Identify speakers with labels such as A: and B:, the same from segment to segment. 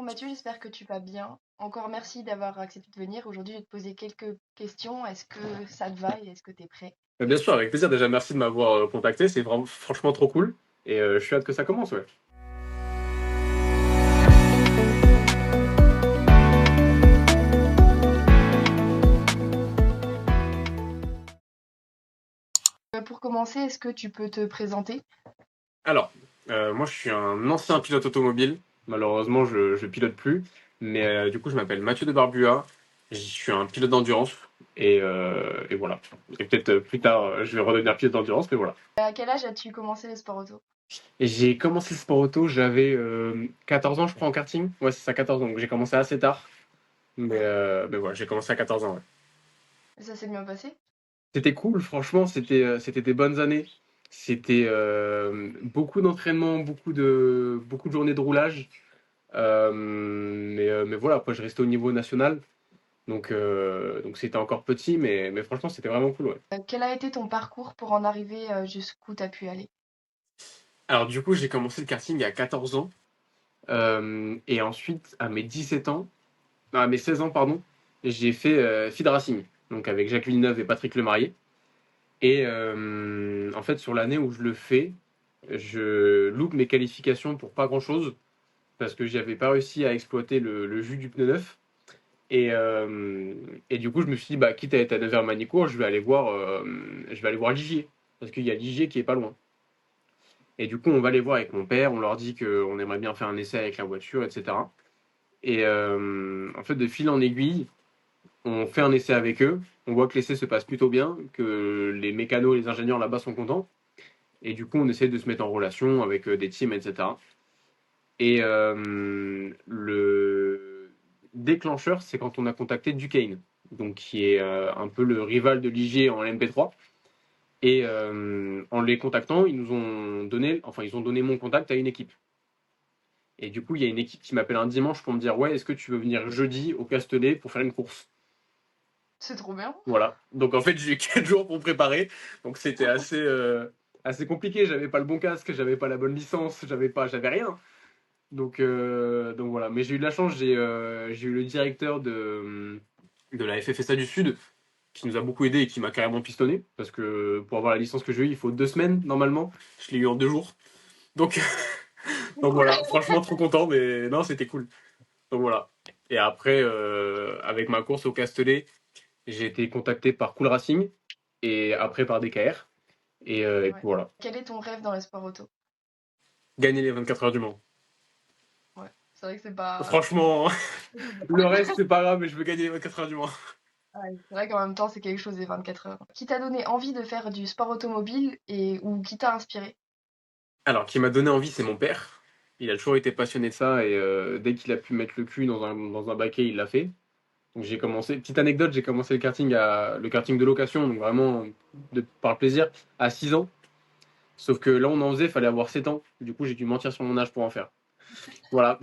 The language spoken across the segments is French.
A: Mathieu, j'espère que tu vas bien. Encore merci d'avoir accepté de venir. Aujourd'hui, je vais te poser quelques questions. Est-ce que ça te va et est-ce que tu es prêt?
B: Bien sûr, avec plaisir. Déjà, merci de m'avoir contacté. C'est vraiment, franchement trop cool. Et je suis hâte que ça commence, ouais.
A: Pour commencer, est-ce que tu peux te présenter?
B: Alors, moi, je suis un ancien pilote automobile. Malheureusement, je pilote plus. Mais du coup, je m'appelle Mathieu de Barbua. Je suis un pilote d'endurance. Et voilà. Et peut-être plus tard, je vais redevenir pilote d'endurance, mais voilà.
A: À quel âge as-tu commencé le sport auto?
B: Et j'ai commencé le sport auto, j'avais 14 ans, je crois, en karting. Ouais, c'est ça, 14 ans. Donc j'ai commencé assez tard. Mais voilà, j'ai commencé à 14 ans, ouais.
A: Et ça s'est bien passé?
B: C'était cool, franchement, c'était des bonnes années. C'était beaucoup d'entraînement, beaucoup de journées de roulage. Mais voilà, après, je restais au niveau national. Donc c'était encore petit, mais franchement, c'était vraiment cool, ouais.
A: Quel a été ton parcours pour en arriver jusqu'où tu as pu aller?
B: Alors, du coup, j'ai commencé le karting à 14 ans. Et ensuite, à mes 17 ans, non, à mes 16 ans, pardon, j'ai fait Feed Racing. Donc avec Jacques Villeneuve et Patrick Lemarié. Et en fait, sur l'année où je le fais, je loupe mes qualifications pour pas grand-chose parce que j'avais pas réussi à exploiter le jus du pneu neuf. Et du coup, je me suis dit, bah, quitte à être à Nevers-Manicourt, je vais aller voir Ligier parce qu'il y a Ligier qui est pas loin. Et du coup, on va les voir avec mon père, on leur dit qu'on aimerait bien faire un essai avec la voiture, etc. Et en fait, de fil en aiguille, on fait un essai avec eux. On voit que l'essai se passe plutôt bien, que les mécanos et les ingénieurs là-bas sont contents. Et du coup, on essaie de se mettre en relation avec des teams, etc. Et le déclencheur, c'est quand on a contacté Duquesne, donc qui est un peu le rival de l'IG en MP3. Et en les contactant, ils ont donné mon contact à une équipe. Et du coup, il y a une équipe qui m'appelle un dimanche pour me dire, ouais, est-ce que tu veux venir jeudi au Castellet pour faire une course?
A: C'est trop bien.
B: Voilà. Donc en fait, j'ai eu 4 jours pour me préparer. Donc c'était assez compliqué. J'avais pas le bon casque, j'avais pas la bonne licence, j'avais rien. Donc voilà. Mais j'ai eu de la chance. J'ai eu le directeur de la FFSA du Sud qui nous a beaucoup aidé et qui m'a carrément pistonné. Parce que pour avoir la licence que j'ai eue, il faut 2 semaines normalement. Je l'ai eu en 2 jours. Donc,
A: C'est
B: donc
A: cool.
B: voilà. Franchement, trop content. Mais non, c'était cool. Donc voilà. Et après, avec ma course au Castellet, j'ai été contacté par Cool Racing et après par DKR. Et puis
A: Ouais.
B: voilà.
A: Quel est ton rêve dans le sport auto?
B: Gagner les 24 heures du Mans.
A: Ouais, c'est vrai que c'est pas...
B: Franchement, le reste, c'est pas grave, mais je veux gagner les 24 heures du Mans.
A: Ouais, c'est vrai qu'en même temps, c'est quelque chose des 24 heures. Qui t'a donné envie de faire du sport automobile et ou qui t'a inspiré?
B: Alors, qui m'a donné envie, c'est mon père. Il a toujours été passionné de ça et dès qu'il a pu mettre le cul dans un baquet, il l'a fait. Donc j'ai commencé, petite anecdote, j'ai commencé le karting de location, donc vraiment par plaisir, à 6 ans. Sauf que là, on en faisait, il fallait avoir 7 ans. Du coup, j'ai dû mentir sur mon âge pour en faire. Voilà.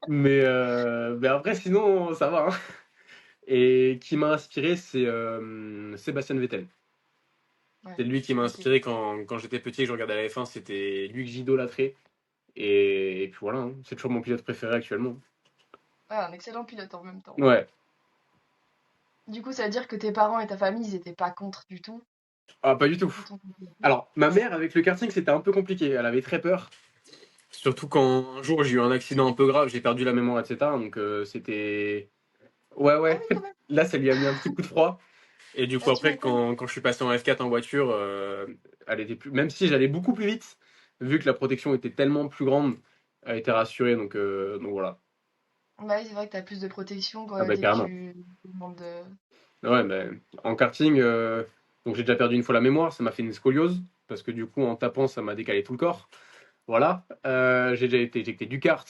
B: Mais après, sinon, ça va, hein. Et qui m'a inspiré, c'est Sébastien Vettel.
A: Ouais,
B: C'est lui qui m'a
A: ok.
B: inspiré quand j'étais petit et que je regardais la F1, c'était lui que j'idolâtrais. Et puis voilà, hein, c'est toujours mon pilote préféré actuellement.
A: Ouais, un excellent pilote en même temps.
B: Ouais.
A: Du coup, ça veut dire que tes parents et ta famille, ils étaient pas contre du tout
B: Ah, pas du tout.
A: de ton côté.
B: Alors, ma mère, avec le karting, c'était un peu compliqué. Elle avait très peur. Surtout quand un jour j'ai eu un accident un peu grave, j'ai perdu la mémoire, etc. Donc c'était. Ouais,
A: Ah
B: ouais.
A: oui, quand même.
B: Là, ça lui a mis un petit coup de froid. Et du coup,
A: Ah, tu
B: après,
A: m'étonnes.
B: quand je suis passé en F4 en voiture, elle était plus. Même si j'allais beaucoup plus vite, vu que la protection était tellement plus grande, elle était rassurée. Donc voilà.
A: Bah oui, c'est vrai que t'as plus de protection
B: Ah
A: quoi,
B: bah
A: dès que
B: carrément.
A: tu demandes de...
B: Ouais, mais en karting, donc j'ai déjà perdu une fois la mémoire, ça m'a fait une scoliose, parce que du coup, en tapant, ça m'a décalé tout le corps. Voilà. J'ai déjà été éjecté du kart.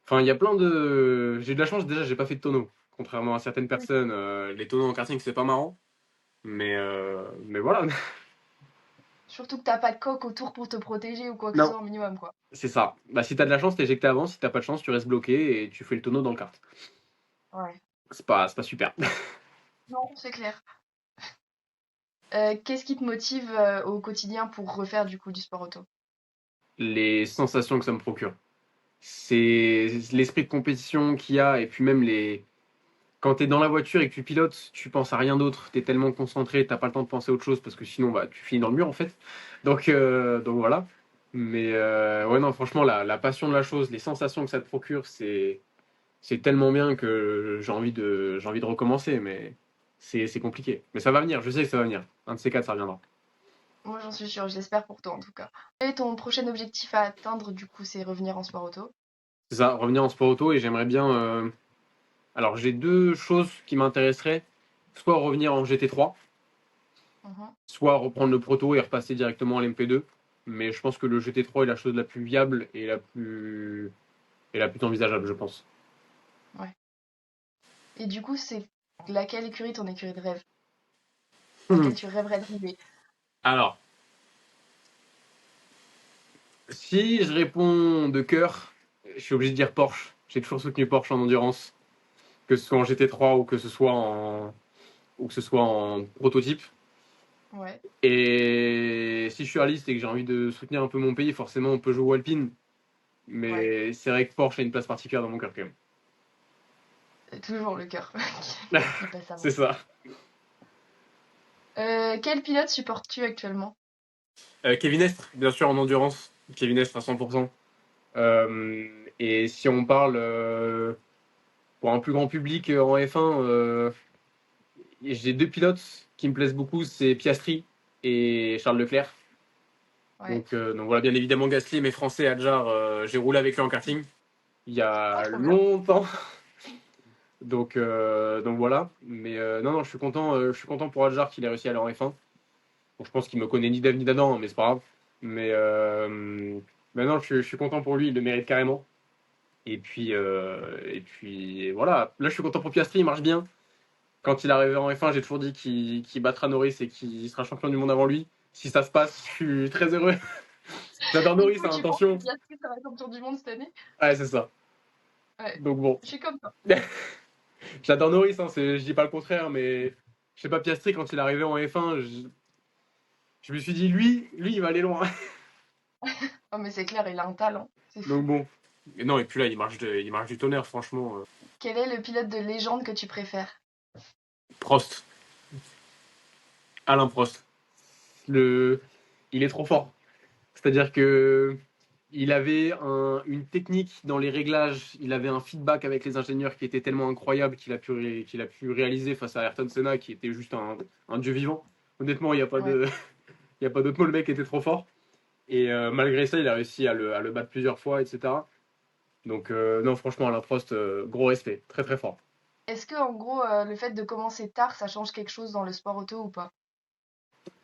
B: Enfin, il y a plein de. J'ai de la chance, déjà, j'ai pas fait de tonneau. Contrairement à certaines
A: Oui.
B: personnes, les tonneaux en karting, c'est pas marrant. Mais voilà.
A: Surtout que t'as pas de coque autour pour te protéger ou quoi que ce
B: Non,
A: soit au minimum, quoi.
B: c'est ça. Bah, si t'as de la chance, t'es éjecté avant. Si t'as pas de chance, tu restes bloqué et tu fais le tonneau dans le kart.
A: Ouais.
B: C'est pas super.
A: Non, c'est clair. Qu'est-ce qui te motive au quotidien pour refaire du coup du sport auto?
B: Les sensations que ça me procure. c'est l'esprit de compétition qu'il y a, et puis même quand tu es dans la voiture et que tu pilotes, tu penses à rien d'autre, tu es tellement concentré, t'as pas le temps de penser à autre chose parce que sinon bah, tu finis dans le mur en fait. Donc voilà. Mais ouais, non, franchement, la passion de la chose, les sensations que ça te procure, c'est tellement bien que j'ai envie de recommencer, mais c'est compliqué. Mais ça va venir, je sais que ça va venir. Un de ces quatre, ça reviendra.
A: Moi, j'en suis sûre, je l'espère pour toi en tout cas. Et ton prochain objectif à atteindre, du coup, c'est revenir en sport auto.
B: C'est ça, revenir en sport auto, et j'aimerais bien. Alors, j'ai deux choses qui m'intéresseraient. Soit revenir en GT3,
A: Mhm.
B: soit reprendre le proto et repasser directement à l'MP2. Mais je pense que le GT3 est la chose la plus viable et la plus envisageable, je pense.
A: Ouais. Et du coup, c'est laquelle écurie ton écurie de rêve?
B: Hmm.
A: Laquelle tu rêverais de rouler?
B: Alors, si je réponds de cœur, je suis obligé de dire Porsche. J'ai toujours soutenu Porsche en endurance, que ce soit en GT3 ou que ce soit en prototype.
A: Ouais.
B: Et si je suis réaliste et que j'ai envie de soutenir un peu mon pays, forcément on peut jouer au Alpine.
A: Ouais.
B: Mais c'est vrai que Porsche a une place particulière dans mon cœur quand même.
A: Toujours le cœur qui passe
B: C'est
A: avant.
B: ça.
A: Quel pilote supportes-tu actuellement?
B: Kevin Estre, bien sûr en endurance. Kevin Estre à 100%. Euh, et si on parle pour un plus grand public en F1, j'ai deux pilotes qui me plaisent beaucoup, c'est Piastri et Charles Leclerc.
A: Ouais.
B: Donc voilà, bien évidemment Gasly, mais français, Adjar, j'ai roulé avec lui en karting il y
A: Ah,
B: a
A: trop bien.
B: longtemps. Donc voilà. Mais non, non, je suis content pour Adjar qu'il ait réussi à aller en F1. Bon, je pense qu'il me connaît ni d'Ève ni d'Adam, hein, mais c'est pas grave. Mais, non, je suis content pour lui, il le mérite carrément. Et puis voilà. Là, je suis content pour Piastri, il marche bien. Quand il est arrivé en F1, j'ai toujours dit qu'il battra Norris et qu'il sera champion du monde avant lui. Si ça se passe, je suis très heureux. J'adore
A: Du
B: Norris,
A: coup,
B: hein,
A: tu penses que
B: attention.
A: Piastri sera champion du monde cette année?
B: Ouais, c'est ça.
A: Ouais.
B: Donc bon.
A: Je suis comme toi.
B: J'adore Norris, hein, je dis pas le contraire, mais je sais pas, Piastri, quand il est arrivé en F1, je me suis dit, lui, il va aller loin.
A: Oh, mais c'est clair, il a un talent. C'est
B: Donc
A: fou.
B: bon. Et non, et puis là, il marche du tonnerre, franchement.
A: Quel est le pilote de légende que tu préfères?
B: Prost, Alain Prost. Le... Il est trop fort. C'est-à-dire que il avait une technique dans les réglages, il avait un feedback avec les ingénieurs qui était tellement incroyable qu'il a pu réaliser face à Ayrton Senna, qui était juste un dieu vivant. Honnêtement, il n'y a pas
A: Ouais.
B: de, il y a pas d'autre mot, le mec était trop fort. Et malgré ça, il a réussi à le battre plusieurs fois, etc. Donc non, franchement, Alain Prost, gros respect, très très fort.
A: Est-ce que, en gros, le fait de commencer tard, ça change quelque chose dans le sport auto ou pas?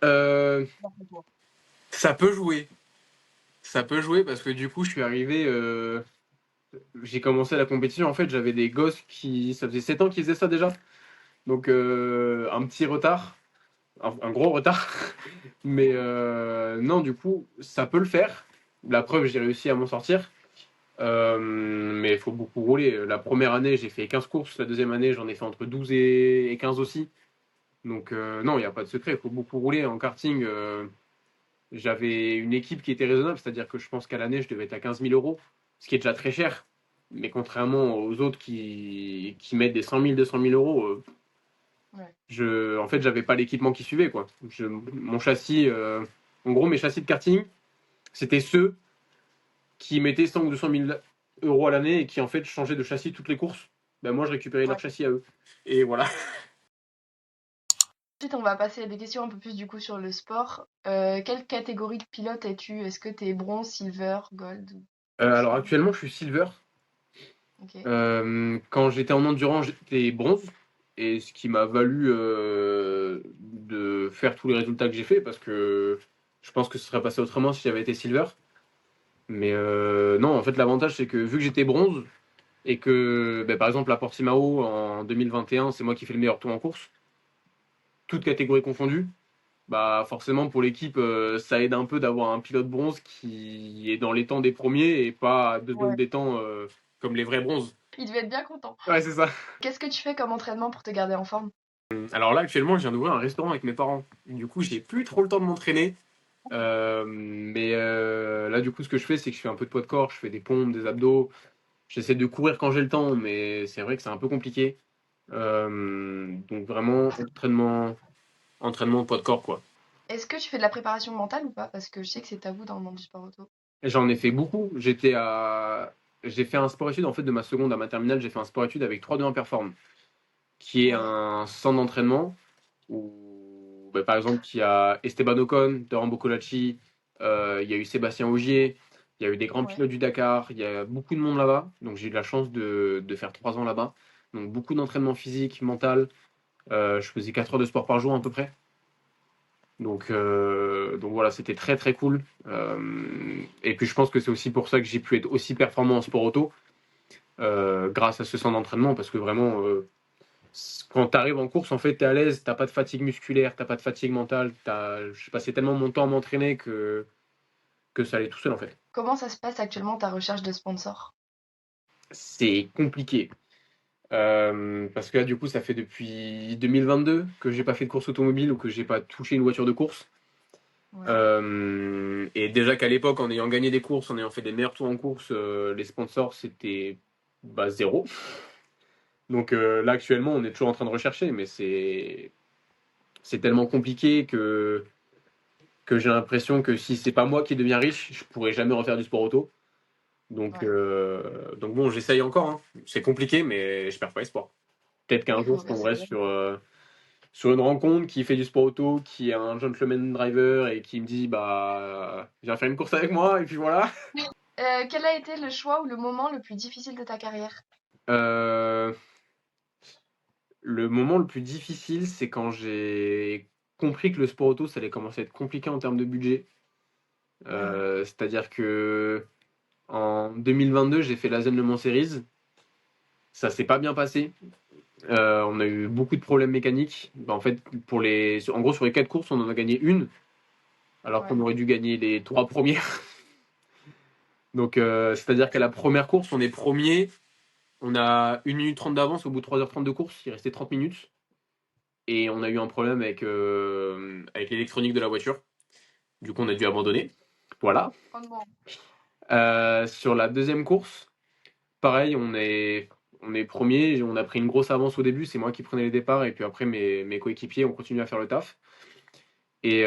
B: Euh,
A: D'après toi.
B: Ça peut jouer. Ça peut jouer parce que du coup, je suis arrivé. J'ai commencé la compétition. En fait, j'avais des gosses qui. Ça faisait 7 ans qu'ils faisaient ça déjà. Donc, un petit retard. Un gros retard. Mais non, du coup, ça peut le faire. La preuve, j'ai réussi à m'en sortir. Mais il faut beaucoup rouler. La première année, j'ai fait 15 courses. La deuxième année, j'en ai fait entre 12 et 15 aussi. Donc, non, il n'y a pas de secret. Il faut beaucoup rouler. En karting, j'avais une équipe qui était raisonnable, c'est-à-dire que je pense qu'à l'année, je devais être à 15 000 euros, ce qui est déjà très cher. Mais contrairement aux autres qui mettent des 100 000, 200 000 euros,
A: Ouais.
B: en fait, j'avais pas l'équipement qui suivait, quoi. Mon châssis, en gros, mes châssis de karting, c'était ceux qui mettaient 100 ou 200 000 euros à l'année et qui, en fait, changeaient de châssis toutes les courses. Ben, moi, je récupérais leur
A: Ouais.
B: châssis à eux. Et voilà.
A: Ensuite, on va passer à des questions un peu plus du coup sur le sport. Quelle catégorie de pilote es-tu? Est-ce que t'es bronze, silver, gold ou
B: Alors,
A: platinum?
B: actuellement, je suis silver.
A: Ok.
B: Quand j'étais en endurance, j'étais bronze. Et ce qui m'a valu de faire tous les résultats que j'ai fait, parce que je pense que ce serait passé autrement si j'avais été silver. Mais non, en fait, l'avantage, c'est que vu que j'étais bronze, et que, ben, par exemple, à Portimao, en 2021, c'est moi qui fais le meilleur tour en course, toute catégorie confondue, bah forcément, pour l'équipe, ça aide un peu d'avoir un pilote bronze qui est dans les temps des premiers et pas à 2 secondes
A: Ouais.
B: des temps comme les vrais bronzes.
A: Il devait être bien content.
B: Ouais, c'est ça.
A: Qu'est-ce que tu fais comme entraînement pour te garder en forme?
B: Alors là, actuellement, je viens d'ouvrir un restaurant avec mes parents. Du coup, j'ai plus trop le temps de m'entraîner. Là, du coup, ce que je fais, c'est que je fais un peu de poids de corps, je fais des pompes, des abdos. J'essaie de courir quand j'ai le temps, mais c'est vrai que c'est un peu compliqué. Donc vraiment, entraînement, poids de corps, quoi.
A: Est-ce que tu fais de la préparation mentale ou pas? Parce que je sais que c'est tabou dans le monde du sport auto.
B: Et j'en ai fait beaucoup. J'ai fait un sport-études, en fait, de ma seconde à ma terminale, j'ai fait un sport-études avec 3-2-1 Perform, qui est
A: Ouais,
B: un centre d'entraînement où, bah, par exemple, il y a Esteban Ocon, Laurent Boccolacci, il y a eu Sébastien Ogier, il y a eu des grands
A: ouais.
B: pilotes du Dakar, il y a beaucoup de monde là-bas. Donc j'ai eu la chance de faire 3 ans là-bas. Donc beaucoup d'entraînement physique, mental. Je faisais 4 heures de sport par jour à peu près. Donc voilà, c'était très très cool. Et puis je pense que c'est aussi pour ça que j'ai pu être aussi performant en sport auto, grâce à ce centre d'entraînement, parce que vraiment, quand tu arrives en course, en fait, tu es à l'aise, t'as pas de fatigue musculaire, t'as pas de fatigue mentale. J'ai passé tellement mon temps à m'entraîner que ça allait tout seul en fait.
A: Comment ça se passe actuellement ta recherche de sponsors?
B: C'est compliqué. Parce que là, du coup, ça fait depuis 2022 que j'ai pas fait de course automobile ou que j'ai pas touché une voiture de course.
A: Ouais,
B: Et déjà qu'à l'époque, en ayant gagné des courses, en ayant fait des meilleurs tours en course, les sponsors, c'était bah, zéro. Donc là, actuellement, on est toujours en train de rechercher, mais c'est tellement compliqué que j'ai l'impression que si c'est pas moi qui deviens riche, je pourrais jamais refaire du sport auto.
A: ouais.
B: Donc bon, j'essaye encore, hein. C'est compliqué, mais je perds pas espoir. Peut-être
A: Oui,
B: qu'un
A: il
B: jour,
A: faut
B: je tomberai
A: persévérer.
B: sur une rencontre qui fait du sport auto, qui est un gentleman driver et qui me dit bah viens faire une course avec moi et puis voilà.
A: Quel a été le choix ou le moment le plus difficile de ta carrière?
B: Euh, le moment le plus difficile, c'est quand j'ai compris que le sport auto, ça allait commencer à être compliqué en termes de budget.
A: Ouais,
B: C'est-à-dire que en 2022, j'ai fait la Zen Le Mans Series. Ça s'est pas bien passé. On a eu beaucoup de problèmes mécaniques. Bah, en fait, en gros, sur les 4 courses, on en a gagné une, alors qu'on
A: ouais,
B: aurait dû gagner les 3 premières. Donc, c'est-à-dire qu'à la première course, on est premier. On a 1 minute 30 d'avance au bout de 3h30 de course. Il restait 30 minutes. Et on a eu un problème avec l'électronique de la voiture. Du coup, on a dû abandonner. Voilà.
A: oh non.
B: Sur la deuxième course, pareil, on est premier. On a pris une grosse avance au début. C'est moi qui prenais les départs. Et puis après, mes coéquipiers ont continué à faire le taf. Et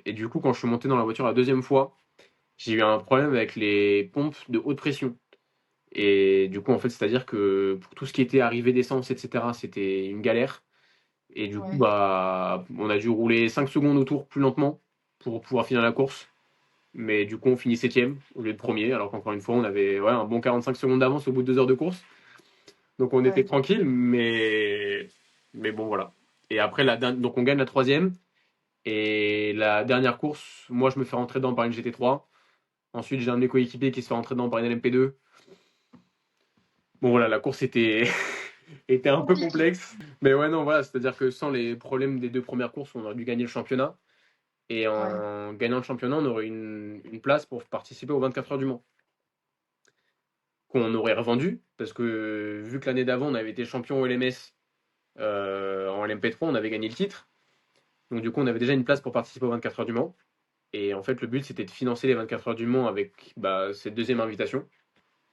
B: du coup, quand je suis monté dans la voiture la deuxième fois, j'ai eu un problème avec les pompes de haute pression. Et du coup, en fait, c'est-à-dire que pour tout ce qui était arrivée d'essence, etc., c'était une galère. Et du coup,
A: Ouais,
B: bah, on a dû rouler 5 secondes autour plus lentement pour pouvoir finir la course. Mais du coup, on finit septième au lieu de premier, alors qu'encore une fois, on avait ouais, un bon 45 secondes d'avance au bout de 2 heures de course. Donc on était
A: ouais,
B: tranquille, mais bon, voilà. Et après, donc on gagne la troisième. Et la dernière course, moi, je me fais rentrer dedans par une GT3. Ensuite, j'ai un de mes coéquipiers qui se fait rentrer dedans par une LMP2. Bon, voilà, la course était un peu
A: compliqué.
B: complexe. Mais ouais, non, voilà, c'est-à-dire que sans les problèmes des 2 premières courses, on aurait dû gagner le championnat. Et
A: Ouais,
B: en gagnant le championnat, on aurait une place pour participer aux 24 heures du Mans. Qu'on aurait revendu, parce que vu que l'année d'avant, on avait été champion au LMS en LMP3, on avait gagné le titre. Donc du coup, on avait déjà une place pour participer aux 24 heures du Mans. Et en fait, le but, c'était de financer les 24 heures du Mans avec bah, cette deuxième invitation,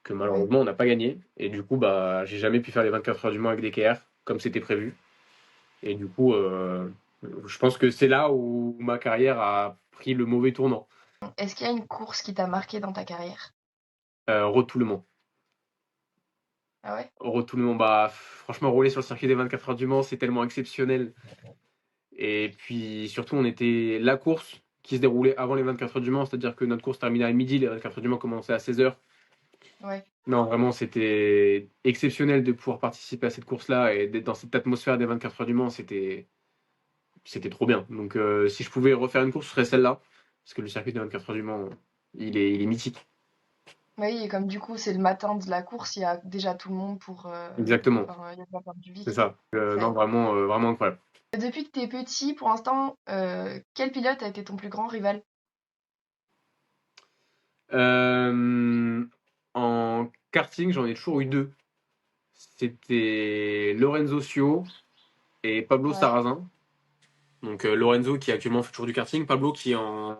B: que
A: ouais.
B: malheureusement, on n'a pas gagné. Et du coup, bah, j'ai jamais pu faire les 24 heures du Mans avec DKR, comme c'était prévu. Et du coup, je pense que c'est là où ma carrière a pris le mauvais tournant.
A: Est-ce qu'il y a une course qui t'a marqué dans ta carrière?
B: Road to Le Mans.
A: Ah ouais?
B: Road to Le Mans, bah, franchement, rouler sur le circuit des 24 heures du Mans, c'est tellement exceptionnel. Et puis surtout, on était la course qui se déroulait avant les 24 heures du Mans, c'est-à-dire que notre course terminait à midi, les 24 heures du Mans commençaient à 16 heures.
A: Ouais.
B: Non, vraiment, c'était exceptionnel de pouvoir participer à cette course-là et d'être dans cette atmosphère des 24 heures du Mans, c'était trop bien. Donc, si je pouvais refaire une course, ce serait celle-là, parce que le circuit des 24 heures du Mans, il est mythique.
A: Oui, et comme du coup c'est le matin de la course, il y a déjà tout le monde pour
B: Exactement,
A: enfin, il y a déjà plein de
B: c'est
A: public.
B: ça.
A: Ça
B: Non,
A: aide.
B: vraiment, vraiment incroyable.
A: Depuis que t'es petit, pour l'instant, quel pilote a été ton plus grand rival?
B: Euh, En karting, j'en ai toujours eu deux. C'était Lorenzo Sio et Pablo
A: Ouais,
B: Sarrazin. Donc Lorenzo qui actuellement fait toujours du karting, Pablo
A: Il est en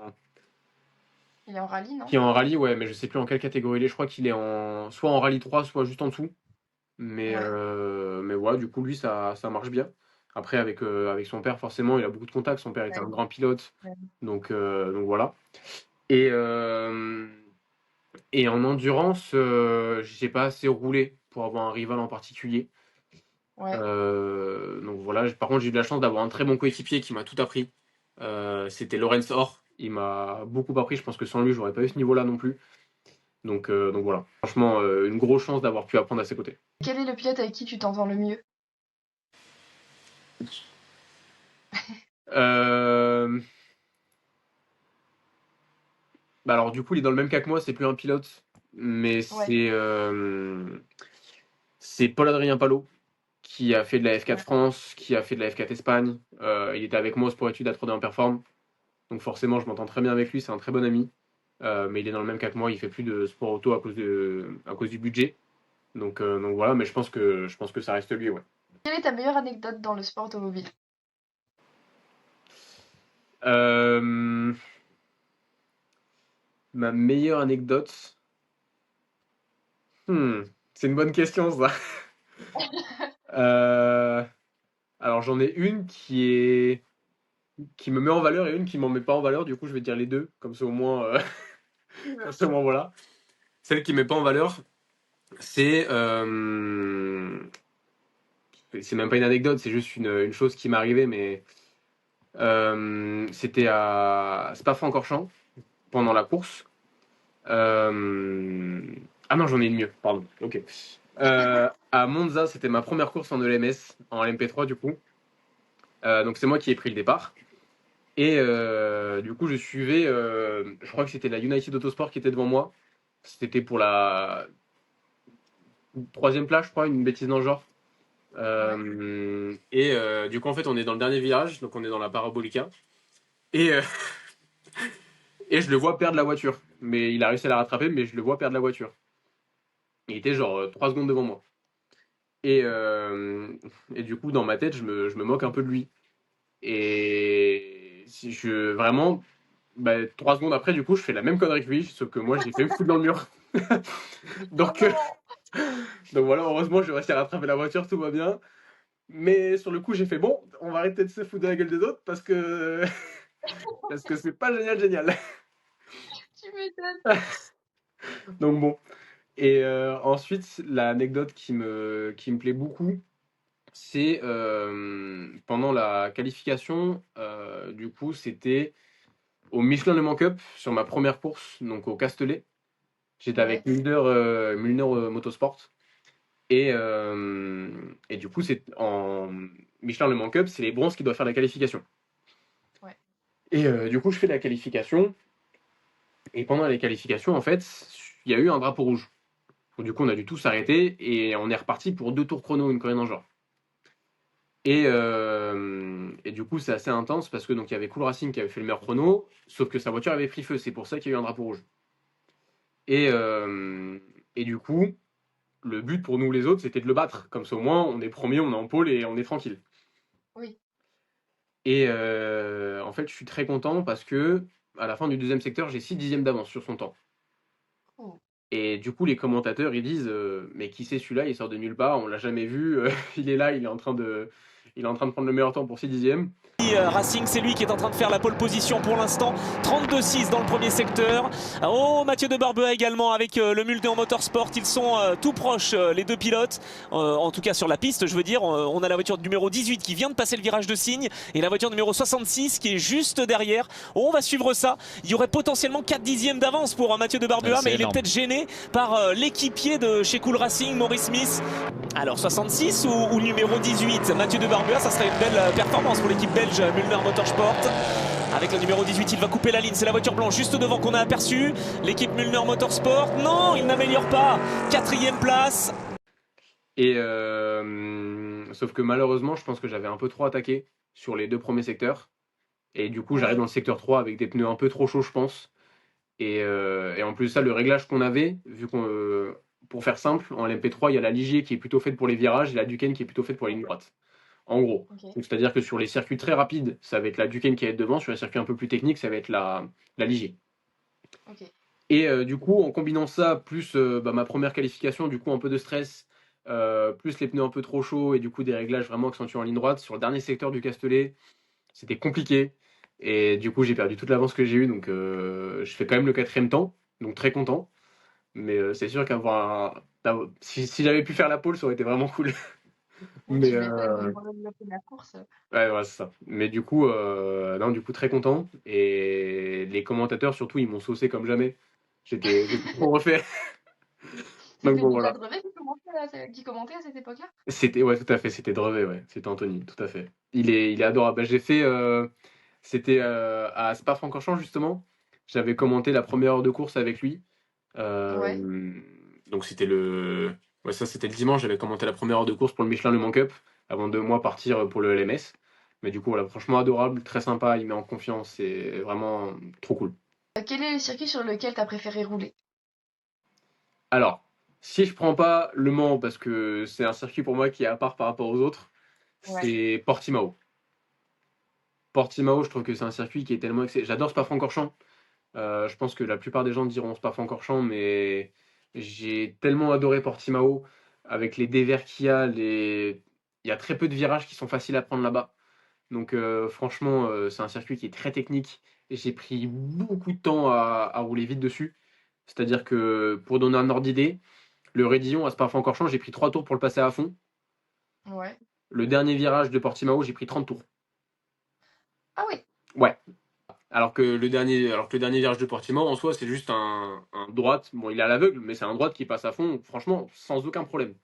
A: rallye, non?
B: qui est en rallye, ouais, mais je sais plus en quelle catégorie il est. Je crois qu'il est soit en rallye 3, soit juste en dessous.
A: Ouais,
B: Mais ouais, du coup, lui, ça marche bien. Après, avec son père, forcément, il a beaucoup de contacts. Son père était
A: ouais,
B: un grand pilote.
A: ouais.
B: Donc voilà. Et, euh, et en endurance, j'ai pas assez roulé pour avoir un rival en particulier.
A: Ouais.
B: Donc voilà. Par contre, j'ai eu de la chance d'avoir un très bon coéquipier qui m'a tout appris. C'était Lorenz Orr. Il m'a beaucoup appris. Je pense que sans lui, j'aurais pas eu ce niveau-là non plus. Donc voilà. Franchement, une grosse chance d'avoir pu apprendre à ses côtés.
A: Quel est le pilote avec qui tu t'entends le mieux?
B: Euh, Bah alors du coup, il est dans le même cas que moi, c'est plus un pilote, mais
A: Ouais,
B: c'est Paul-Adrien Palot qui a fait de la F4
A: ouais.
B: France, qui a fait de la F4 Espagne. Il était avec moi au sport études à 3D en perform, donc forcément je m'entends très bien avec lui, c'est un très bon ami. Mais il est dans le même cas que moi, il fait plus de sport auto à cause du budget. Donc voilà, mais je pense que ça reste lui, ouais.
A: Quelle est ta meilleure anecdote dans le sport automobile?
B: Euh, Ma meilleure anecdote. Hmm, c'est une bonne question ça. Euh, alors j'en ai une qui me met en valeur et une qui m'en met pas en valeur. Du coup, je vais dire les deux, comme ça au moins, comme ça, au moins, voilà. Celle qui met pas en valeur, c'est c'est même pas une anecdote, c'est juste une chose qui m'est arrivée, mais c'était à Spa-Francorchamps pendant la course. Euh, Ah non, j'en ai une mieux, pardon. Ok. À Monza, c'était ma première course en ELMS, en LMP3 du coup. Donc c'est moi qui ai pris le départ. Et du coup, je suivais, je crois que c'était la United Autosport qui était devant moi. C'était pour la troisième place, je crois, une bêtise dans le genre.
A: Ouais.
B: Du coup, en fait, on est dans le dernier virage, donc on est dans la Parabolica. Et, euh, et je le vois perdre la voiture. Mais il a réussi à la rattraper, mais je le vois perdre la voiture. Il était genre 3 secondes devant moi. Et, euh, et du coup, dans ma tête, je me moque un peu de lui. Et si je vraiment, bah, 3 secondes après, du coup, je fais la même connerie que lui, sauf que moi, j'ai fait me foutre dans le mur.
A: Oh
B: Donc,
A: non!
B: donc voilà, heureusement, j'ai réussi à rattraper la voiture, tout va bien. Mais sur le coup, j'ai fait bon, on va arrêter de se foutre de la gueule des autres parce que c'est pas génial, génial.
A: Tu m'étonnes.
B: Donc bon. Et ensuite, l'anecdote qui me plaît beaucoup, c'est pendant la qualification, du coup, c'était au Michelin Le Mans Cup sur ma première course, donc au Castellet. J'étais avec
A: Ouais,
B: Mulder Motorsport. Et du coup, c'est en Michelin Le Mans Cup, c'est les bronzes qui doivent faire la qualification.
A: ouais.
B: Et du coup, je fais la qualification. Et pendant les qualifications, en fait, il y a eu un drapeau rouge. Donc, du coup, on a dû tout s'arrêter et on est reparti pour 2 tours chrono, une connerie dans le genre. Et du coup, c'est assez intense parce que donc il y avait Cool Racing qui avait fait le meilleur chrono, sauf que sa voiture avait pris feu. C'est pour ça qu'il y a eu un drapeau rouge. Et, euh, et du coup, le but pour nous les autres, c'était de le battre. Comme ça, au moins, on est premier, on est en pôle et on est tranquille.
A: Oui.
B: Et en fait, je suis très content parce que à la fin du deuxième secteur, j'ai 6 dixièmes d'avance sur son temps.
A: Oh.
B: Et du coup, les commentateurs, ils disent mais qui c'est celui-là? Il sort de nulle part, on l'a jamais vu. Il est là, il est en train de prendre le meilleur temps pour 6 dixièmes.
C: Racing, c'est lui qui est en train de faire la pole position pour l'instant. 32-6 dans le premier secteur. Oh, Mathieu de Barbea également avec le Mulder Motorsport. Ils sont tout proches, les deux pilotes. En tout cas sur la piste, je veux dire. On a la voiture numéro 18 qui vient de passer le virage de Signe et la voiture numéro 66 qui est juste derrière. Oh, on va suivre ça. Il y aurait potentiellement 4 dixièmes d'avance pour Mathieu de Barbea, mais il est peut-être gêné par l'équipier de chez Cool Racing, Maurice Smith. Alors 66 ou numéro 18, Mathieu de Barbea, ça serait une belle performance pour l'équipe belge Mulder Motorsport. Avec le numéro 18, il va couper la ligne, c'est la voiture blanche juste devant qu'on a aperçu. L'équipe Mulder Motorsport, non, il n'améliore pas. 4e place.
B: Et sauf que malheureusement, je pense que j'avais un peu trop attaqué sur les 2 premiers secteurs. Et du coup, j'arrive
A: Ouais.
B: dans le secteur 3 avec des pneus un peu trop chauds, je pense. Et en plus de ça, le réglage qu'on avait, vu qu'on, pour faire simple, en LMP3, il y a la Ligier qui est plutôt faite pour les virages et la Duquesne qui est plutôt faite pour les lignes droites. En gros.
A: Ok.
B: Donc, c'est-à-dire que sur les circuits très rapides, ça va être la Duquesne qui va être devant. Sur les circuits un peu plus techniques, ça va être la Ligier.
A: Ok.
B: Et du coup, en combinant ça, plus ma première qualification, du coup, un peu de stress, plus les pneus un peu trop chauds et du coup, des réglages vraiment accentués en ligne droite, sur le dernier secteur du Castellet, c'était compliqué. Et du coup, j'ai perdu toute l'avance que j'ai eue. Donc, je fais quand même le 4e temps. Donc, très content. Mais c'est sûr si j'avais pu faire la pole, ça aurait été vraiment cool.
A: Mais
B: Mais
A: tu m'étonnes, pour la première course.
B: ouais, c'est ça. Mais du coup, non, du coup, très content. Et les commentateurs, surtout, ils m'ont saucé comme jamais. J'étais trop refait. Donc
A: C'était
B: bon,
A: déjà
B: voilà.
A: Drevet qui commentait à cette époque-là?
B: Ouais, tout à fait. C'était Drevet, ouais. C'était Anthony, tout à fait. Il est adorable. Bah, j'ai fait, c'était à Spa-Francorchamps, justement. J'avais commenté la première heure de course avec lui.
A: Ouais.
B: Donc ouais, ça c'était le dimanche, j'avais commenté la première heure de course pour le Michelin Le Mans Cup, avant de moi partir pour le LMS. Mais du coup, voilà, franchement adorable, très sympa, il met en confiance, c'est vraiment trop cool.
A: Quel est le circuit sur lequel t'as préféré rouler?
B: Alors, si je prends pas Le Mans, parce que c'est un circuit pour moi qui est à part par rapport aux autres,
A: Ouais.
B: c'est Portimao. Portimao, je trouve que c'est un circuit qui est tellement excellent. J'adore Spa-Francorchamps. Je pense que la plupart des gens diront Spa-Francorchamps, mais j'ai tellement adoré Portimao avec les dévers qu'il y a. Il y a très peu de virages qui sont faciles à prendre là-bas. Donc, franchement, c'est un circuit qui est très technique et j'ai pris beaucoup de temps à rouler vite dessus. C'est-à-dire que, pour donner un ordre d'idée, le Raidillon à Spa-Francorchamps, j'ai pris 3 tours pour le passer à fond.
A: Ouais.
B: Le dernier virage de Portimao, j'ai pris 30 tours.
A: Ah oui.
B: Ouais. Alors que le dernier virage de Portimao, en soi, c'est juste un droite. Bon, il est à l'aveugle, mais c'est un droite qui passe à fond, franchement, sans aucun problème.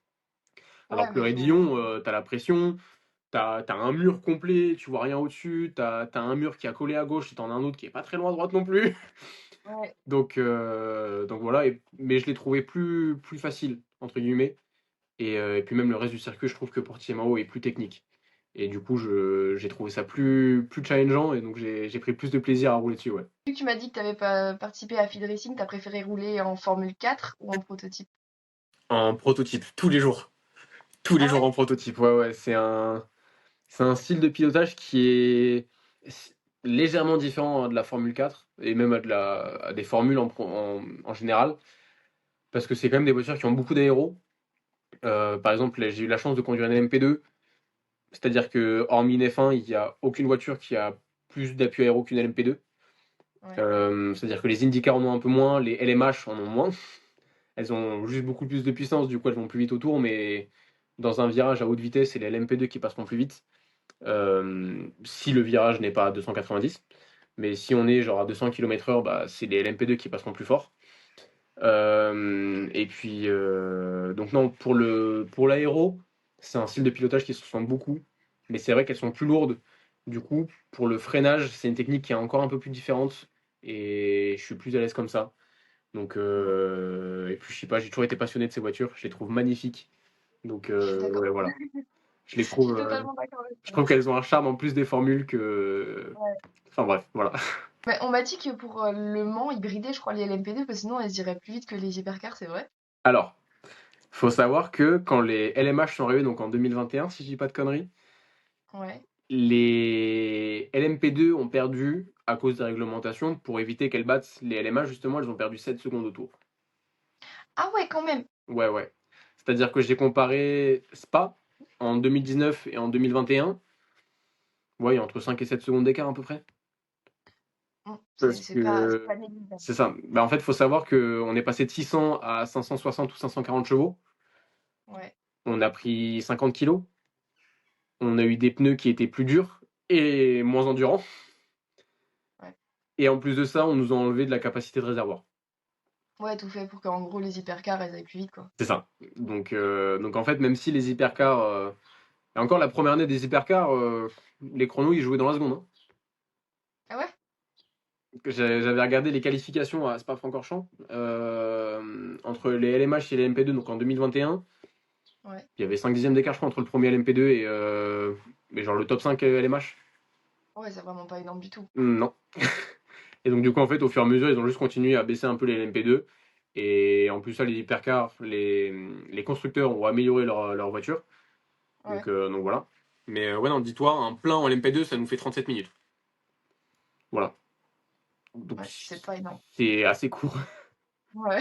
B: Alors
A: Ouais,
B: que le
A: mais
B: Raidillon, t'as la pression, t'as un mur complet, tu vois rien au-dessus, t'as un mur qui a collé à gauche et t'en as un autre qui est pas très loin à droite non plus.
A: Ouais.
B: Donc voilà, mais je l'ai trouvé plus facile, entre guillemets. Et puis même le reste du circuit, je trouve que Portimao est plus technique. Et du coup, j'ai trouvé ça plus challengeant et donc j'ai pris plus de plaisir à rouler dessus, ouais.
A: Vu que tu m'as dit que t'avais pas participé à Field Racing, t'as préféré rouler en Formule 4 ou en prototype?
B: En prototype, tous les jours. Tous les
A: Ah
B: jours
A: ouais?
B: en prototype, ouais, ouais. C'est un style de pilotage qui est légèrement différent de la Formule 4 et même à des formules en général, parce que c'est quand même des voitures qui ont beaucoup d'aéro. Par exemple, là, j'ai eu la chance de conduire une LMP2, c'est-à-dire que hormis une F1, il n'y a aucune voiture qui a plus d'appui aéro qu'une LMP2.
A: Ouais.
B: C'est-à-dire que les IndyCar en ont un peu moins, les LMH en ont moins. Elles ont juste beaucoup plus de puissance, du coup elles vont plus vite autour, mais dans un virage à haute vitesse, c'est les LMP2 qui passeront plus vite. Si le virage n'est pas à 290. Mais si on est genre à 200 km/h, bah, c'est les LMP2 qui passeront plus fort. Et puis, donc non, pour l'aéro, c'est un style de pilotage qui se ressemble beaucoup. Mais c'est vrai qu'elles sont plus lourdes. Du coup, pour le freinage, c'est une technique qui est encore un peu plus différente. Et je suis plus à l'aise comme ça. Donc, et puis je sais pas, j'ai toujours été passionné de ces voitures. Je les trouve magnifiques. Donc,
A: Je suis d'accord.
B: ouais, voilà. Je les
A: Je
B: trouve,
A: suis totalement d'accord avec
B: je
A: toi.
B: trouve qu'elles ont un charme en plus des formules que.
A: Ouais.
B: Enfin bref, voilà.
A: Mais on m'a dit que pour Le Mans, ils bridaient, je crois, les LMP2, parce que sinon elles iraient plus vite que les hypercars, c'est vrai?
B: Alors, faut savoir que quand les LMH sont arrivés, donc en 2021, si je dis pas de conneries,
A: Ouais.
B: les LMP2 ont perdu à cause des réglementations pour éviter qu'elles battent les LMH, justement, elles ont perdu 7 secondes au tour.
A: Ah ouais, quand même.
B: Ouais, ouais. C'est-à-dire que j'ai comparé Spa en 2019 et en 2021. Ouais, il y a entre 5 et 7 secondes d'écart à peu près.
A: C'est
B: Parce
A: c'est pas
B: que
A: négligeable.
B: c'est ça. Bah, en fait, il faut savoir qu'on est passé de 600 à 560 ou 540 chevaux.
A: Ouais.
B: On a pris 50 kilos. On a eu des pneus qui étaient plus durs et moins endurants.
A: Ouais.
B: Et en plus de ça, on nous a enlevé de la capacité de réservoir.
A: Ouais, tout fait pour qu'en gros les hypercars elles aillent plus vite, quoi.
B: C'est ça. Donc en fait, même si les hypercars. Et encore la première année des hypercars, les chronos, ils jouaient dans la seconde, hein.
A: Ah ouais?
B: J'avais regardé les qualifications à Spa-Francorchamps entre les LMH et les LMP2, donc en 2021.
A: Ouais.
B: Il y avait 5 dixièmes d'écart, je crois, entre le premier LMP2 et genre le top 5 LMH.
A: Ouais, c'est vraiment pas énorme du tout.
B: Non. Et donc, du coup, en fait, au fur et à mesure, ils ont juste continué à baisser un peu les LMP2. Et en plus, ça, les hypercars, les constructeurs ont amélioré leur voiture.
A: Ouais.
B: Donc voilà. Mais ouais, non, dis-toi, un plein en LMP2, ça nous fait 37 minutes. Voilà. Donc,
A: Ouais, c'est pas énorme.
B: c'est assez court.
A: Ouais.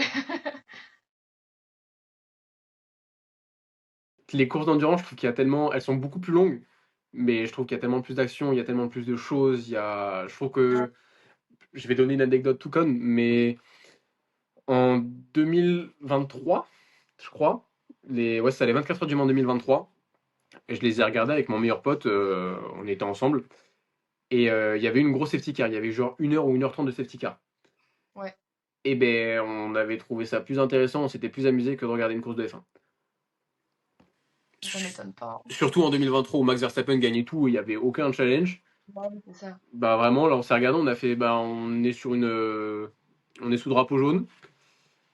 B: Les courses d'endurance, je trouve qu'il y a tellement. Elles sont beaucoup plus longues, mais je trouve qu'il y a tellement plus d'action, il y a tellement plus de choses. Je trouve que. Je vais donner une anecdote tout conne, mais en 2023, je crois, ouais, c'est les 24 heures du Mans 2023, et je les ai regardées avec mon meilleur pote, on était ensemble, et il y avait une grosse safety car, il y avait genre 1 heure ou 1h30 de safety car.
A: Ouais,
B: Et ben, on avait trouvé ça plus intéressant, on s'était plus amusé que de regarder une course de F1.
A: ça m'étonne pas.
B: Surtout en 2023 où Max Verstappen gagnait tout et il n'y avait aucun challenge.
A: Ouais, c'est ça.
B: Bah vraiment, là on s'est regardé, on a fait, bah on est sous drapeau jaune,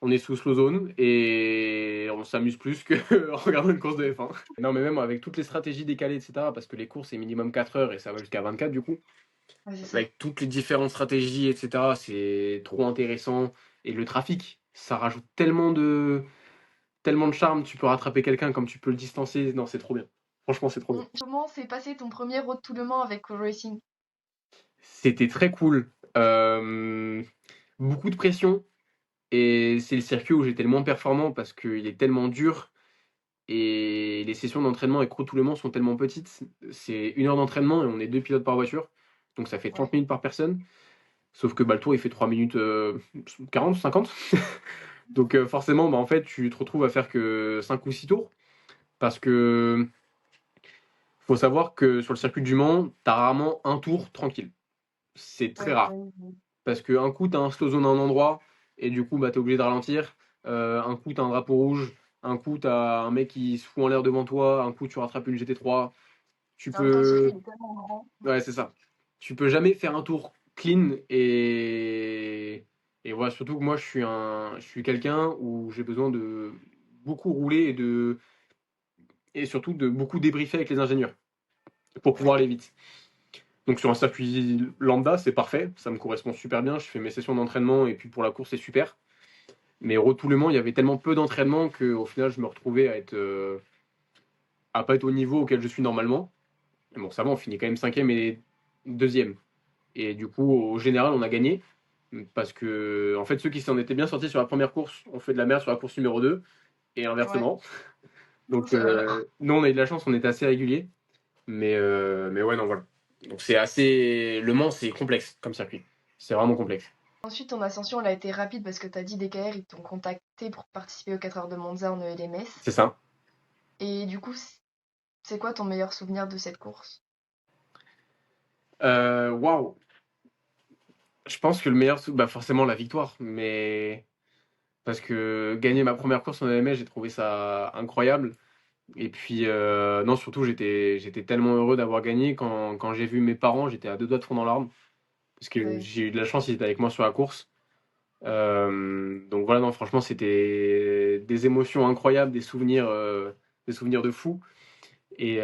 B: on est sous slow zone et on s'amuse plus que en regardant une course de F1. Non mais même avec toutes les stratégies décalées, etc. Parce que les courses c'est minimum 4 heures et ça va jusqu'à 24 du coup.
A: Ouais, c'est ça.
B: Avec toutes les différentes stratégies, etc. C'est trop intéressant. Et le trafic, ça rajoute tellement de charme. Tu peux rattraper quelqu'un comme tu peux le distancer. Non, c'est trop bien. Franchement, c'est trop bien.
A: Comment s'est passé ton premier Road to Le Mans avec Cool Racing?
B: C'était très cool. Beaucoup de pression. Et c'est le circuit où j'étais le moins performant parce qu'il est tellement dur. Et les sessions d'entraînement avec Road to Le Mans sont tellement petites. C'est 1 heure d'entraînement et on est 2 pilotes par voiture. Donc ça fait 30
A: Ouais,
B: minutes par personne. Sauf que bah, le tour il fait 3 minutes 40, 50. Donc forcément, bah, en fait, tu te retrouves à faire que 5 ou 6 tours. Parce que faut savoir que sur le circuit du Mans, tu as rarement un tour tranquille. C'est très
A: ouais,
B: rare. Parce qu'un coup, tu as un slow zone à un endroit, et du coup, bah, tu es obligé de ralentir. Un coup, tu as un drapeau rouge. Un coup, tu as un mec qui se fout en l'air devant toi. Un coup, tu rattrapes une GT3. Tu
A: En même temps, le circuit
B: peux.
A: il est tellement grand.
B: Ouais, c'est ça. Tu peux jamais faire un tour clean et voilà, surtout que moi je suis quelqu'un où j'ai besoin de beaucoup rouler et surtout de beaucoup débriefer avec les ingénieurs pour pouvoir
A: Ouais,
B: aller vite. Donc sur un circuit lambda, c'est parfait, ça me correspond super bien, je fais mes sessions d'entraînement et puis pour la course c'est super. Mais retoulement, il y avait tellement peu d'entraînement qu'au final je me retrouvais à pas être au niveau auquel je suis normalement. Et bon, ça va, on finit quand même cinquième et deuxième. Et du coup, au général, on a gagné. Parce que, en fait, ceux qui s'en étaient bien sortis sur la première course ont fait de la merde sur la course numéro 2 et
A: ouais.
B: inversement. Donc,
A: Oh là là.
B: nous, on a eu de la chance, on était assez réguliers. Mais ouais, non, voilà. Donc, c'est assez. Le Mans, c'est complexe comme circuit. C'est vraiment complexe.
A: Ensuite, ton ascension, elle a été rapide parce que tu as dit DKR, ils t'ont contacté pour participer aux 4 heures de Monza en ELMS.
B: C'est ça.
A: Et du coup, c'est quoi ton meilleur souvenir de cette course?
B: Waouh! Je pense que le meilleur, bah, forcément, la victoire. Mais. Parce que gagner ma première course en AMS, j'ai trouvé ça incroyable. Et puis, non, surtout, j'étais tellement heureux d'avoir gagné. Quand j'ai vu mes parents, j'étais à deux doigts de fondre en larmes. Parce que
A: Ouais,
B: j'ai eu de la chance, ils étaient avec moi sur la course. Donc voilà, non, franchement, c'était des émotions incroyables, des souvenirs de fou. Et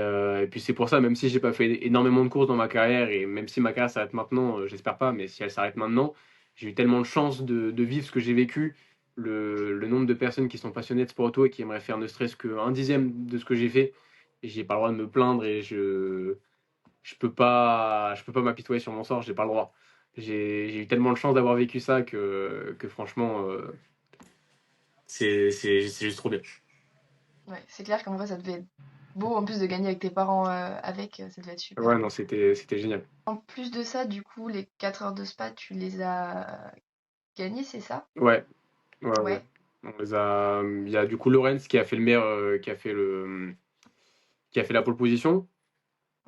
B: puis c'est pour ça, même si j'ai pas fait énormément de courses dans ma carrière, et même si ma carrière s'arrête maintenant, j'espère pas, mais si elle s'arrête maintenant, j'ai eu tellement de chance de vivre ce que j'ai vécu, le nombre de personnes qui sont passionnées de sport auto et qui aimeraient faire ne serait-ce qu'un dixième de ce que j'ai fait, et j'ai pas le droit de me plaindre et je peux pas m'apitoyer sur mon sort, j'ai pas le droit. J'ai eu tellement de chance d'avoir vécu ça que franchement, c'est juste trop bien.
A: ouais. C'est clair qu'en vrai, ça devait être beau en plus de gagner avec tes parents avec, ça devait être super.
B: Ouais, non, c'était génial.
A: En plus de ça, du coup, les 4 heures de spa, tu les as gagnées, c'est ça?
B: Ouais, ouais, ouais.
A: Ouais,
B: Il y a du coup Lorenz qui a fait le meilleur, qui a fait la pole position.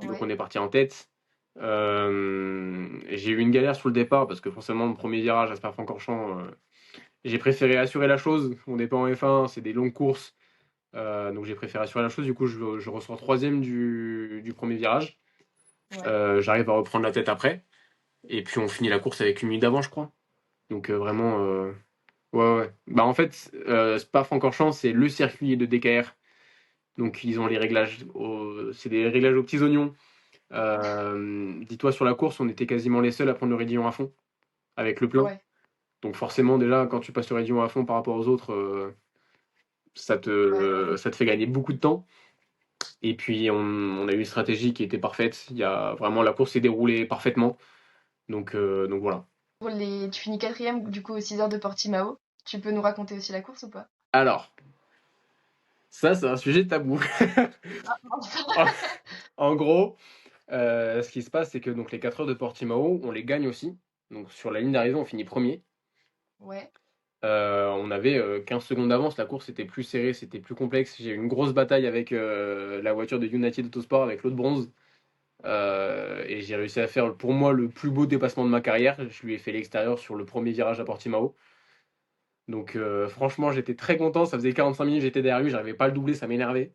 B: Donc
A: ouais,
B: on est parti en tête. J'ai eu une galère sur le départ parce que forcément le premier virage à Spa-Francorchamps, j'ai préféré assurer la chose. On n'est pas en F1, c'est des longues courses. Donc j'ai préféré assurer la chose. Du coup, je ressors troisième du premier virage.
A: ouais.
B: J'arrive à reprendre la tête après. Et puis on finit la course avec une minute d'avance, je crois. Donc vraiment, ouais, ouais. Bah en fait, Spa-Francorchamps, c'est le circuit de DKR. Donc ils ont les réglages, c'est des réglages aux petits oignons. Dis-toi, sur la course, on était quasiment les seuls à prendre le raidillon à fond, avec le plein.
A: Ouais,
B: Donc forcément, déjà, quand tu passes le raidillon à fond par rapport aux autres,
A: ouais,
B: ça te fait gagner beaucoup de temps. Et puis on a eu une stratégie qui était parfaite. Il y a vraiment la course s'est déroulée parfaitement. Donc voilà.
A: Tu finis quatrième du coup aux 6 heures de Portimao. Tu peux nous raconter aussi la course ou pas?
B: Alors, ça c'est un sujet tabou. En, en gros, ce qui se passe, c'est que donc les 4 heures de Portimao, on les gagne aussi. Donc sur la ligne d'arrivée, on finit premier.
A: Ouais,
B: On avait 15 secondes d'avance, la course était plus serrée, c'était plus complexe. J'ai eu une grosse bataille avec la voiture de United Autosport, avec l'autre bronze. Et j'ai réussi à faire pour moi le plus beau dépassement de ma carrière. Je lui ai fait l'extérieur sur le premier virage à Portimao. Donc franchement, j'étais très content. Ça faisait 45 minutes, j'étais derrière lui, j'arrivais pas à le doubler, ça m'énervait.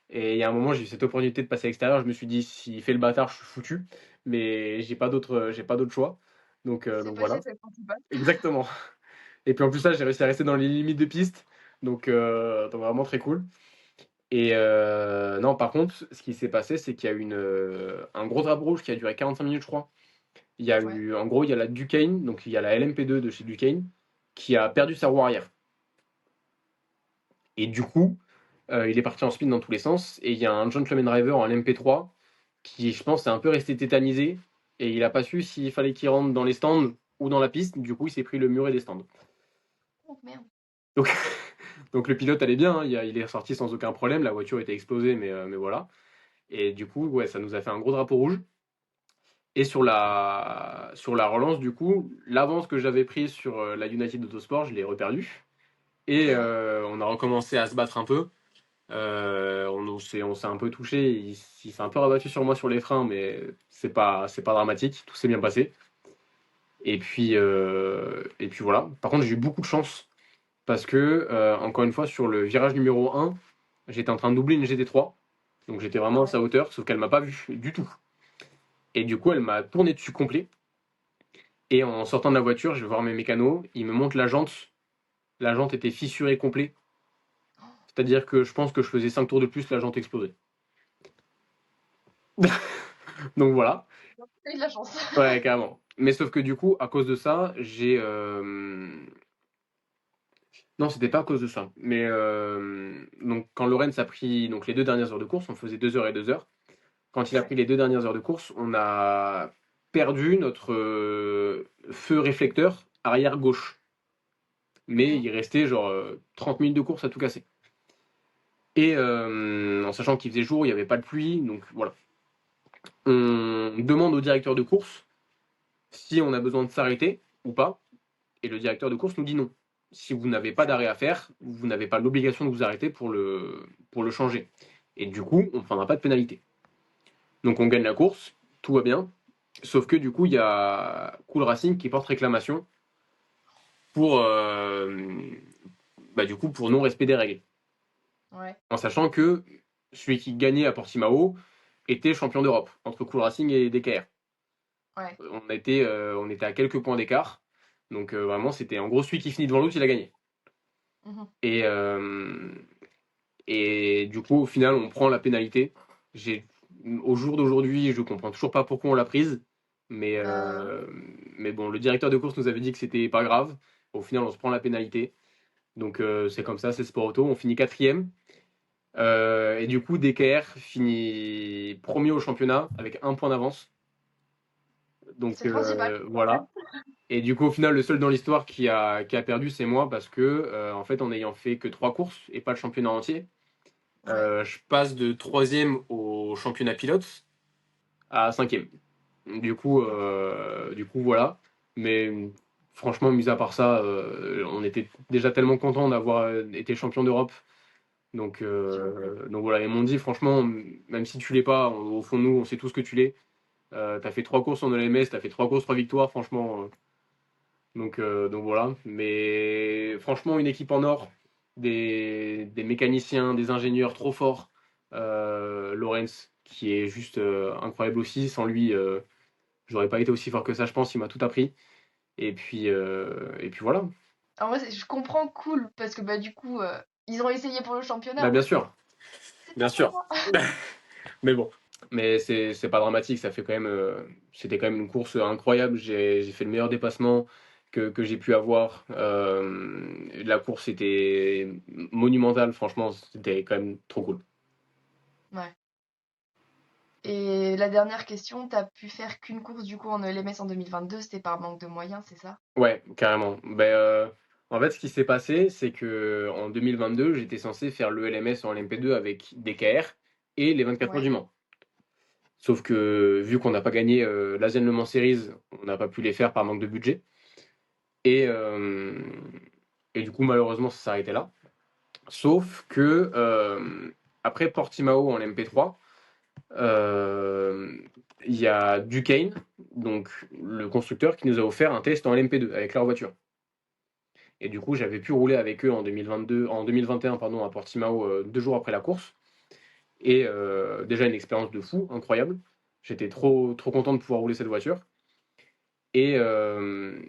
B: Et il y a un moment, j'ai eu cette opportunité de passer à l'extérieur. Je me suis dit, s'il fait le bâtard, je suis foutu. Mais j'ai pas d'autre choix.
A: c'est
B: Donc
A: passé,
B: voilà,
A: c'est le principal.
B: exactement. Et puis en plus, là, j'ai réussi à rester dans les limites de piste. Donc vraiment très cool. Et non, par contre, ce qui s'est passé, c'est qu'il y a eu un gros drapeau rouge qui a duré 45 minutes, je crois. Il y a
A: Ouais.
B: eu, en gros, il y a la Duquesne, donc il y a la LMP2 de chez Duquesne, qui a perdu sa roue arrière. Et du coup, il est parti en spin dans tous les sens. Et il y a un gentleman driver en LMP3 qui, je pense, est un peu resté tétanisé. Et il a pas su s'il fallait qu'il rentre dans les stands ou dans la piste. Du coup, il s'est pris le muret des stands.
A: Oh merde.
B: Donc, donc le pilote allait bien, hein, il est sorti sans aucun problème. La voiture était explosée, mais voilà. Et du coup, ouais, ça nous a fait un gros drapeau rouge. Et sur la relance, du coup, l'avance que j'avais prise sur la United Autosport, je l'ai reperdue. Et
A: Ouais.
B: on a recommencé à se battre un peu. On s'est un peu touché. Il s'est un peu rabattu sur moi sur les freins, mais c'est pas dramatique. Tout s'est bien passé. Et puis voilà. Par contre, j'ai eu beaucoup de chance parce que, encore une fois, sur le virage numéro 1, j'étais en train de doubler une GT3. Donc j'étais vraiment à
A: Ouais.
B: sa hauteur, sauf qu'elle m'a pas vu du tout. Et du coup, elle m'a tourné dessus complet. Et en sortant de la voiture, je vais voir mes mécanos. Ils me montrent la jante. La jante était fissurée complet. C'est-à-dire que je pense que je faisais 5 tours de plus, la jante explosait. Donc voilà.
A: T'as eu de la chance.
B: Ouais, carrément. Mais sauf que du coup, à cause de ça, j'ai. Non, c'était pas à cause de ça. Mais donc, quand Lorenz a pris donc, les 2 dernières heures de course, on faisait 2 heures et 2 heures. Quand il a
A: Ouais.
B: pris les 2 dernières heures de course, on a perdu notre feu réflecteur arrière gauche. Mais
A: Mhm.
B: il restait genre 30 minutes de course à tout casser. Et en sachant qu'il faisait jour, il n'y avait pas de pluie, donc voilà. On demande au directeur de course si on a besoin de s'arrêter ou pas, et le directeur de course nous dit non. Si vous n'avez pas d'arrêt à faire, vous n'avez pas l'obligation de vous arrêter pour le changer. Et du coup, on ne prendra pas de pénalité. Donc on gagne la course, tout va bien, sauf que du coup, il y a Cool Racing qui porte réclamation pour, du coup, pour non-respect des règles.
A: Ouais.
B: En sachant que celui qui gagnait à Portimao était champion d'Europe, entre Cool Racing et DKR.
A: Ouais.
B: On était à quelques points d'écart. Donc vraiment, c'était en gros celui qui finit devant l'autre, il a gagné.
A: Mhm.
B: Et, euh, et du coup, au final, on prend la pénalité. J'ai, Au jour d'aujourd'hui, je comprends toujours pas pourquoi on l'a prise. Mais,
A: Bah,
B: euh, mais bon, le directeur de course nous avait dit que c'était pas grave. Au final, on se prend la pénalité. Donc c'est comme ça, c'est sport auto. On finit quatrième. Et du coup, DKR finit premier au championnat avec 1 point d'avance.
A: c'est le principal.
B: Voilà. Et du coup, au final, le seul dans l'histoire qui a perdu, c'est moi parce que, en fait, en ayant fait que 3 courses et pas le championnat entier,
A: Ouais.
B: je passe de troisième au championnat pilote à cinquième. Du coup, voilà. Mais franchement, mis à part ça, on était déjà tellement contents d'avoir été champion d'Europe. Donc voilà, ils m'ont dit, franchement, même si tu l'es pas, au fond de nous, on sait tous que tu l'es. T'as fait 3 courses en LMS, t'as fait 3 courses, 3 victoires, franchement. Donc voilà. Mais franchement, une équipe en or, des mécaniciens, des ingénieurs trop forts. Lorenz, qui est juste incroyable aussi. Sans lui, j'aurais pas été aussi fort que ça, je pense. Il m'a tout appris. Et puis voilà.
A: En vrai, je comprends cool parce que bah du coup, ils ont essayé pour le
B: Bah,
A: championnat.
B: bien sûr,
A: C'était
B: bien
A: pour
B: sûr.
A: moi.
B: Mais bon. Mais c'est pas dramatique. Ça fait quand même, c'était quand même une course incroyable. J'ai fait le meilleur dépassement que j'ai pu avoir. La course était monumentale. Franchement, c'était quand même trop cool.
A: Ouais. Et la dernière question, t'as pu faire qu'une course du coup en ELMS en 2022, c'était par manque de moyens, c'est ça?
B: Ouais, carrément. En fait, ce qui s'est passé, c'est que en 2022, j'étais censé faire le LMS en LMP2 avec des KR et les 24 heures
A: Ouais,
B: du Mans. Sauf que vu qu'on n'a pas gagné l'Asian Le Mans Series, on n'a pas pu les faire par manque de budget. Et, euh, et du coup, malheureusement, ça s'est arrêté là. Sauf que après Portimao en MP3, il y a Duquesne, donc le constructeur, qui nous a offert un test en LMP2 avec leur voiture. Et du coup, j'avais pu rouler avec eux en 2021, pardon, à Portimao 2 jours après la course. Et déjà une expérience de fou, incroyable. J'étais trop, trop content de pouvoir rouler cette voiture. Et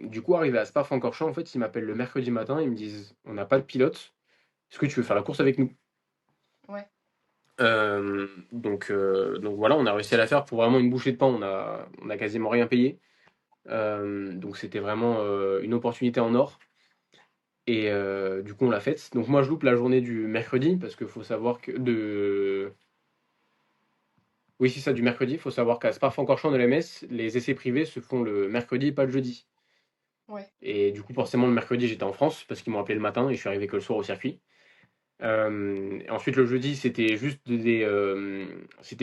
B: du coup, arrivé à Spa-Francorchamps, en fait, ils m'appellent le mercredi matin, ils me disent, on n'a pas de pilote, est-ce que tu veux faire la course avec nous?
A: ouais,
B: Donc voilà, on a réussi à la faire pour vraiment une bouchée de pain, on a quasiment rien payé. Donc c'était vraiment une opportunité en or. Et du coup, on l'a faite. Donc moi, je loupe la journée du mercredi, parce qu'il faut savoir que de... Oui, c'est ça, du mercredi. Il faut savoir qu'à Spa-Francorchamps de l'MS, les essais privés se font le mercredi, pas le jeudi.
A: ouais,
B: Et du coup, forcément, le mercredi, j'étais en France, parce qu'ils m'ont appelé le matin, et je suis arrivé que le soir au circuit. Et ensuite, le jeudi, c'était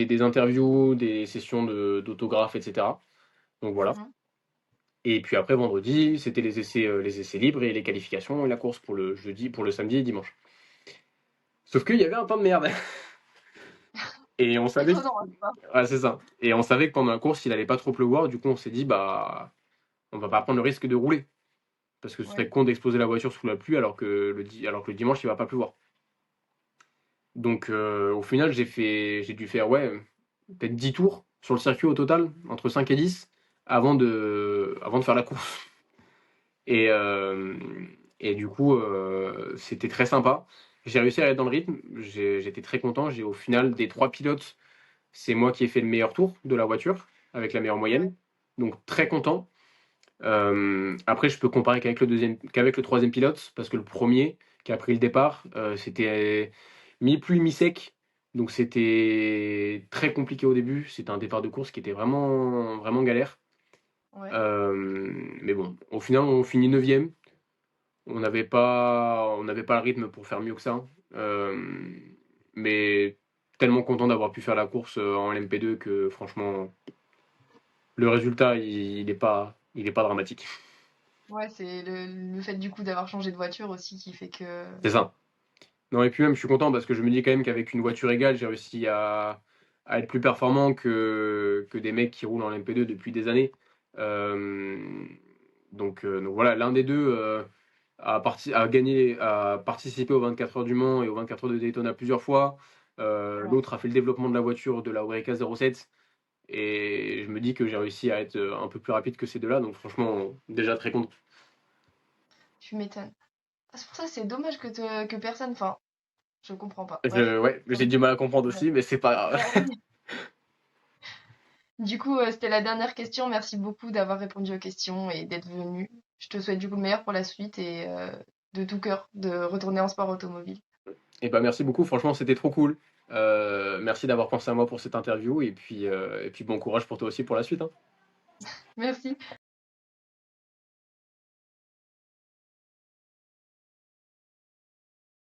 B: des interviews, des sessions d'autographes, etc. Donc voilà.
A: mhm,
B: Et puis après, vendredi, c'était les essais libres et les qualifications et la course pour le jeudi, pour le samedi et dimanche. Sauf qu'il y avait un temps de merde. Et on savait
A: étonnant, hein, ça.
B: ouais, c'est ça. Et on savait que pendant la course, il allait pas trop pleuvoir. Du coup, on s'est dit, bah, on va pas prendre le risque de rouler. Parce que ce serait
A: Ouais,
B: con d'exposer la voiture sous la pluie alors que le dimanche, il va pas pleuvoir. Donc, au final, j'ai dû faire, ouais, peut-être 10 tours sur le circuit au total, entre 5 et 10, avant de faire la course. Et, euh, et du coup, c'était très sympa. J'ai réussi à aller dans le rythme. J'étais très content. Au final, des 3 pilotes, c'est moi qui ai fait le meilleur tour de la voiture, avec la meilleure
A: ouais,
B: moyenne. Donc, très content. Après, je peux comparer qu'avec le troisième pilote, parce que le premier qui a pris le départ, c'était mi-pluie, mi-sec. Donc, c'était très compliqué au début. C'était un départ de course qui était vraiment, vraiment galère.
A: ouais.
B: Mais bon, au final, on finit 9e. On n'avait pas le rythme pour faire mieux que ça. Euh, mais tellement content d'avoir pu faire la course en LMP2 que franchement, le résultat, il est pas dramatique.
A: Ouais, c'est le fait du coup d'avoir changé de voiture aussi qui fait que...
B: C'est ça. Non, et puis même, je suis content parce que je me dis quand même qu'avec une voiture égale, j'ai réussi à être plus performant que des mecs qui roulent en LMP2 depuis des années. Euh, donc voilà, l'un des deux a participé aux 24 heures du Mans et aux 24 heures de Daytona plusieurs fois.
A: Ouais.
B: L'autre a fait le développement de la voiture de la Oreca 07. Et je me dis que j'ai réussi à être un peu plus rapide que ces deux-là. Donc franchement, déjà très content.
A: Tu m'étonnes. Ah, c'est pour ça, c'est dommage que personne... Enfin, je comprends pas. Bref.
B: Ouais, j'ai du mal à comprendre
A: Ouais.
B: aussi, mais c'est pas grave.
A: Bah oui. Du coup, c'était la dernière question. Merci beaucoup d'avoir répondu aux questions et d'être venu. Je te souhaite du coup le meilleur pour la suite et de tout cœur de retourner en sport automobile.
B: Et bah merci beaucoup, franchement c'était trop cool. Merci d'avoir pensé à moi pour cette interview et puis bon courage pour toi aussi pour la suite, hein.
A: Merci.